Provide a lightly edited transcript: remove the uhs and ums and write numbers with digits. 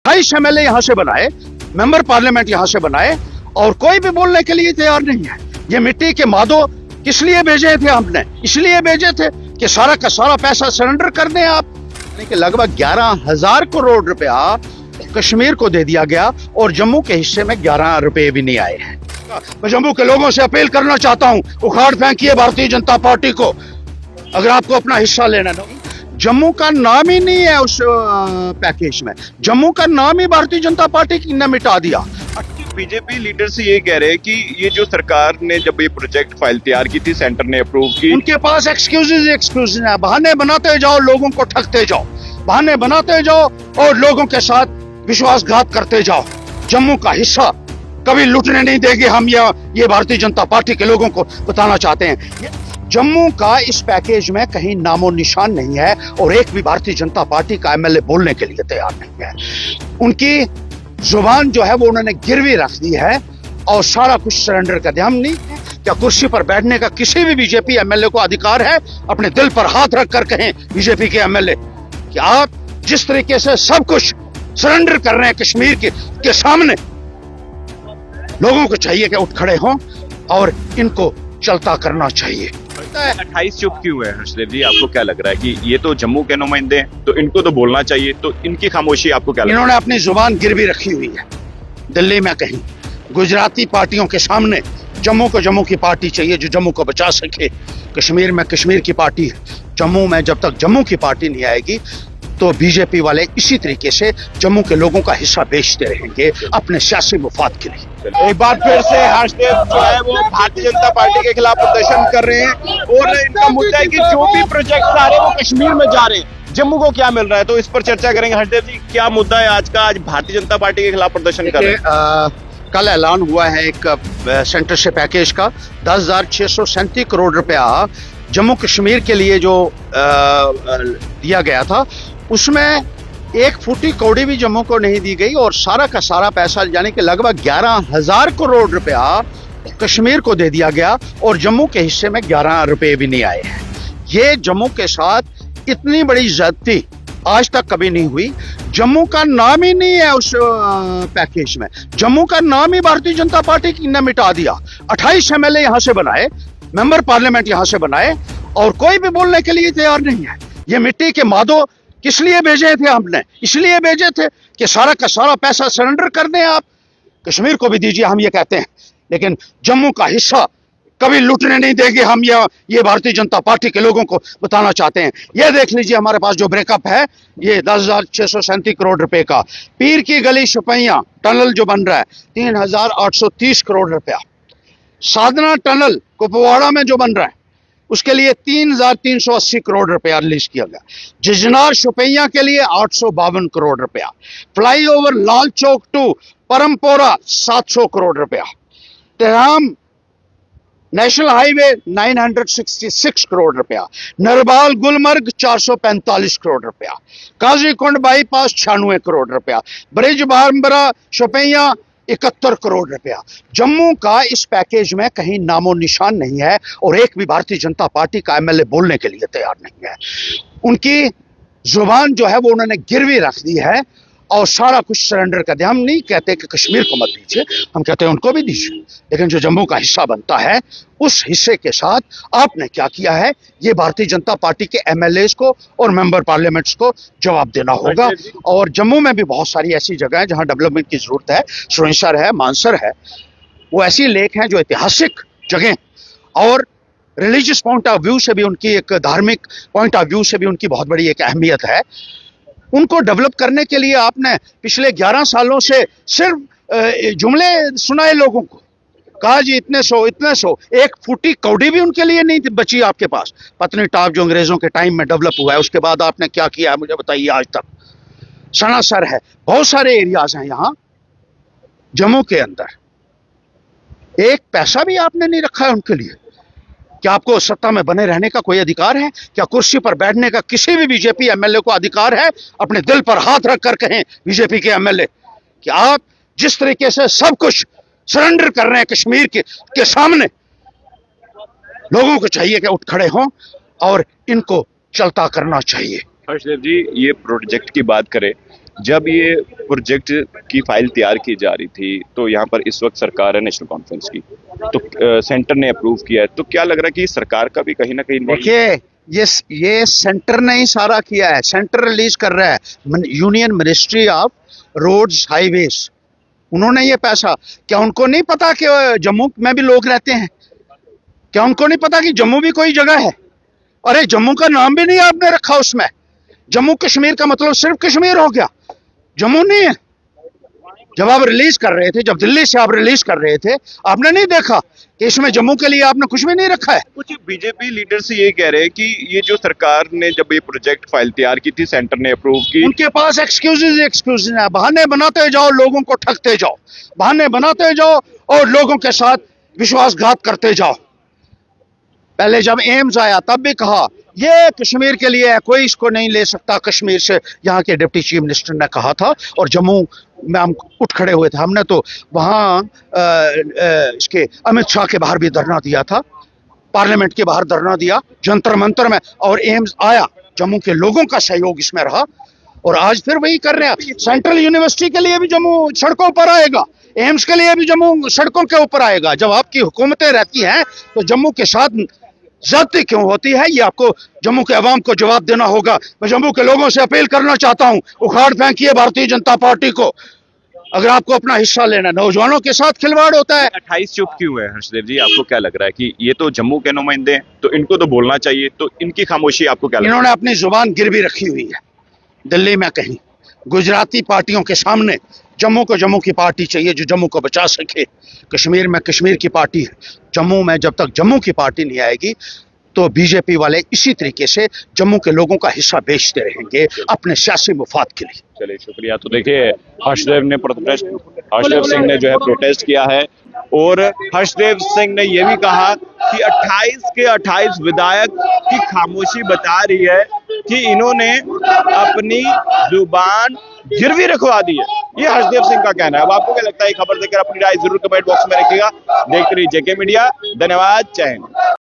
MLA यहाँ से बनाए, मेंबर पार्लियामेंट यहाँ से बनाए, और कोई भी बोलने के लिए तैयार नहीं है। ये मिट्टी के मादो किस लिए भेजे थे हमने? इसलिए भेजे थे कि सारा का सारा पैसा सरेंडर कर दें आप। कि लगभग 11,000 करोड़ रुपया कश्मीर को दे दिया गया और जम्मू के हिस्से में 11 रुपए भी नहीं आए हैं। मैं जम्मू के लोगों से अपील करना चाहता हूं, उखाड़ फेंकिए भारतीय जनता पार्टी को अगर आपको अपना हिस्सा लेना नहीं। जम्मू का नाम ही नहीं है उस पैकेज में, जम्मू का नाम ही भारतीय जनता पार्टी ने मिटा दिया। बीजेपी लीडर से ये कह रहे हैं कि ये जो सरकार ने जब ये प्रोजेक्ट फाइल तैयार की थी, सेंटर ने अप्रूव की, उनके पास एक्सक्यूजेज है, बहाने बनाते जाओ, लोगों को ठगते जाओ, बहाने बनाते जाओ और लोगों के साथ विश्वासघात करते जाओ। जम्मू का हिस्सा कभी लूटने नहीं देंगे हम, ये भारतीय जनता पार्टी के लोगों को बताना चाहते हैं। जम्मू का इस पैकेज में कहीं नामो निशान नहीं है और एक भी भारतीय जनता पार्टी का MLA बोलने के लिए तैयार नहीं है। उनकी जुबान जो है वो उन्होंने गिरवी रख दी है और सारा कुछ सरेंडर कर दिया। हम नहीं, क्या कुर्सी पर बैठने का किसी भी बीजेपी MLA को अधिकार है? अपने दिल पर हाथ रख कर कहें बीजेपी के MLA कि आप जिस तरीके से सब कुछ सरेंडर कर रहे हैं कश्मीर के सामने, लोगों को चाहिए कि उठ खड़े हों और इनको चलता करना चाहिए। 28 चुप क्यों है हर्षदेव जी? आपको क्या लग रहा है कि ये तो जम्मू के नुमाइंदे हैं, तो इनको तो बोलना चाहिए, तो इनकी खामोशी आपको क्या लग रहा है? इन्होंने अपनी जुबान गिरवी रखी हुई है। दिल्ली में कहीं गुजराती पार्टियों के सामने जम्मू को जम्मू की पार्टी चाहिए जो जम्मू को बचा सके, कश्मीर में कश्मीर की पार्टी, जम्मू में जब तक जम्मू की पार्टी नहीं आएगी तो बीजेपी वाले इसी तरीके से जम्मू के लोगों का हिस्सा बेचते रहेंगे अपने सियासी मुफाद के लिए। एक बार फिर से हर्षदेव जो है वो भारतीय जनता पार्टी के खिलाफ प्रदर्शन कर रहे हैं और इनका मुद्दा है कि जो भी प्रोजेक्ट आ रहे हैं वो कश्मीर में जा रहे हैं, जम्मू को क्या मिल रहा है? तो इस पर चर्चा करेंगे। हर्षदेव जी, क्या मुद्दा है आज का? आज भारतीय जनता पार्टी के खिलाफ प्रदर्शन कर रहे हैं। कल ऐलान हुआ है एक सेंटर से पैकेज का 10,637 करोड़ रुपया जम्मू कश्मीर के लिए जो दिया गया था, उसमें एक फूटी कौड़ी भी जम्मू को नहीं दी गई और सारा का सारा पैसा यानी कि लगभग 11,000 करोड़ रुपया कश्मीर को दे दिया गया और जम्मू के हिस्से में 11 रुपए भी नहीं आए हैं। ये जम्मू के साथ इतनी बड़ी ज्यादती आज तक कभी नहीं हुई। जम्मू का नाम ही नहीं है उस पैकेज में, जम्मू का नाम ही भारतीय जनता पार्टी ने मिटा दिया। 28 MLA यहाँ से बनाए, मेंबर पार्लियामेंट यहाँ से बनाए और कोई भी बोलने के लिए तैयार नहीं है। ये मिट्टी के मादो किस लिए भेजे थे हमने? इसलिए भेजे थे कि सारा का सारा पैसा सरेंडर कर दें आप, कश्मीर को भी दीजिए, हम ये कहते हैं, लेकिन जम्मू का हिस्सा कभी लूटने नहीं देंगे हम, ये भारतीय जनता पार्टी के लोगों को बताना चाहते हैं। ये देख लीजिए हमारे पास जो ब्रेकअप है, ये 10,637 करोड़ रुपए का। पीर की गली शुपैया टनल जो बन रहा है 3,830 करोड़ रुपया। साधना टनल कुपवाड़ा में जो बन रहा है उसके लिए 3,380 करोड़ रुपया रिलीज किया गया। जिजनार शुपैया के लिए 852 करोड़ रुपया। फ्लाईओवर लाल चौक टू परमपोरा 700 करोड़ रुपया। तेहराम नेशनल हाईवे 966 करोड़ रुपया। नरबाल गुलमर्ग 445 करोड़ रुपया। काजीकुंड बाईपास 96 करोड़ रुपया। ब्रिज बारम्बरा शुपैया 71 करोड़ रुपया। जम्मू का इस पैकेज में कहीं नामो निशान नहीं है और एक भी भारतीय जनता पार्टी का MLA बोलने के लिए तैयार नहीं है। उनकी जुबान जो है वो उन्होंने गिरवी रख दी है और सारा कुछ सरेंडर कर दिया। हम नहीं कहते कि कश्मीर को मत दीजिए, हम कहते हैं उनको भी दीजिए, लेकिन जो जम्मू का हिस्सा बनता है उस हिस्से के साथ आपने क्या किया है, ये भारतीय जनता पार्टी के MLAs को और मेंबर पार्लियामेंट्स को जवाब देना होगा। और जम्मू में भी बहुत सारी ऐसी जगह है जहां डेवलपमेंट की जरूरत है, सुरंसर है, मानसर है, वो ऐसी लेक हैं जो ऐतिहासिक जगह और रिलीजियस पॉइंट ऑफ व्यू से भी उनकी, एक धार्मिक पॉइंट ऑफ व्यू से भी उनकी बहुत बड़ी एक अहमियत है। उनको डेवलप करने के लिए आपने पिछले 11 सालों से सिर्फ जुमले सुनाए लोगों को, कहा जी इतने सौ, एक फूटी कौड़ी भी उनके लिए नहीं बची आपके पास। पत्नी टॉप जो अंग्रेजों के टाइम में डेवलप हुआ है, उसके बाद आपने क्या किया है मुझे बताइए आज तक। सनासर है, बहुत सारे एरियाज हैं यहाँ जम्मू के अंदर, एक पैसा भी आपने नहीं रखा है उनके लिए। क्या आपको सत्ता में बने रहने का कोई अधिकार है? क्या कुर्सी पर बैठने का किसी भी बीजेपी MLA को अधिकार है? अपने दिल पर हाथ रख कर कहें बीजेपी के MLA कि आप जिस तरीके से सब कुछ सरेंडर कर रहे हैं कश्मीर के सामने, लोगों को चाहिए कि उठ खड़े हों और इनको चलता करना चाहिए। हर्षदेव जी, ये प्रोजेक्ट की बात करें जब ये प्रोजेक्ट की फाइल तैयार की जा रही थी तो यहाँ पर इस वक्त सरकार है नेशनल कॉन्फ्रेंस की, तो सेंटर ने अप्रूव किया है, तो क्या लग रहा है कि सरकार का भी कहीं ना कहीं देखिए, ये सेंटर ने ही सारा किया है, सेंटर रिलीज कर रहा है, union ministry of roads highways, उन्होंने ये पैसा, क्या उनको नहीं पता कि जम्मू में भी लोग रहते हैं? क्या उनको नहीं पता कि जम्मू भी कोई जगह है? अरे जम्मू का नाम भी नहीं आपने रखा उसमें, जम्मू कश्मीर का मतलब सिर्फ कश्मीर हो गया, जम्मू नहीं है। जब आप रिलीज कर रहे थे, जब दिल्ली से आप रिलीज कर रहे थे, आपने नहीं देखा कि इसमें जम्मू के लिए आपने कुछ भी नहीं रखा है? कुछ बीजेपी लीडर्स ये कह रहे हैं कि ये जो सरकार ने जब ये प्रोजेक्ट फाइल तैयार की थी, सेंटर ने अप्रूव की, उनके पास एक्सक्यूजेज है, बहाने बनाते जाओ, लोगों को ठगते जाओ, बहाने बनाते जाओ और लोगों के साथ विश्वासघात करते जाओ। पहले जब एम्स आया तब भी कहा ये कश्मीर के लिए है, कोई इसको नहीं ले सकता कश्मीर से, यहाँ के डिप्टी चीफ मिनिस्टर ने कहा था, और जम्मू में हम उठ खड़े हुए थे, हमने तो वहाँ इसके अमित शाह के बाहर भी धरना दिया था, पार्लियामेंट के बाहर धरना दिया, जंतर मंतर में, और एम्स आया, जम्मू के लोगों का सहयोग इसमें रहा, और आज फिर वही कर रहे हैं। सेंट्रल यूनिवर्सिटी के लिए भी जम्मू सड़कों पर आएगा, एम्स के लिए भी जम्मू सड़कों के ऊपर आएगा। जब आपकी हुकूमतें रहती हैं तो जम्मू के साथ ज्यादती क्यों होती है, ये आपको जम्मू के अवाम को जवाब देना होगा। मैं जम्मू के लोगों से अपील करना चाहता हूं, उखाड़ फेंकिए भारतीय जनता पार्टी को, अगर आपको अपना हिस्सा लेना। नौजवानों के साथ खिलवाड़ होता है। 28 चुप क्यों है हर्षदेव जी? आपको क्या लग रहा है कि ये तो जम्मू के नुमाइंदे हैं, तो इनको तो बोलना चाहिए, तो इनकी खामोशी आपको क्या लगता है? इन्होंने अपनी जुबान गिरवी रखी हुई है दिल्ली में कहीं, गुजराती पार्टियों के सामने। जम्मू को जम्मू की पार्टी चाहिए जो जम्मू को बचा सके, कश्मीर में कश्मीर की पार्टी है, जम्मू में जब तक जम्मू की पार्टी नहीं आएगी तो बीजेपी वाले इसी तरीके से जम्मू के लोगों का हिस्सा बेचते रहेंगे अपने सियासी मुफाद के लिए। चलिए शुक्रिया। तो देखिए हर्षदेव सिंह ने जो है प्रोटेस्ट किया है, और हर्षदेव सिंह ने यह भी कहा कि 28 के 28 विधायक की खामोशी बता रही है कि इन्होंने अपनी जुबान गिरवी रखवा दी है। ये हर्षदेव सिंह का कहना है। अब आपको क्या लगता है? खबर देकर अपनी राय जरूर कमेंट बॉक्स में रखिएगा। देखते रहिए जेके मीडिया। धन्यवाद। जय हिंद।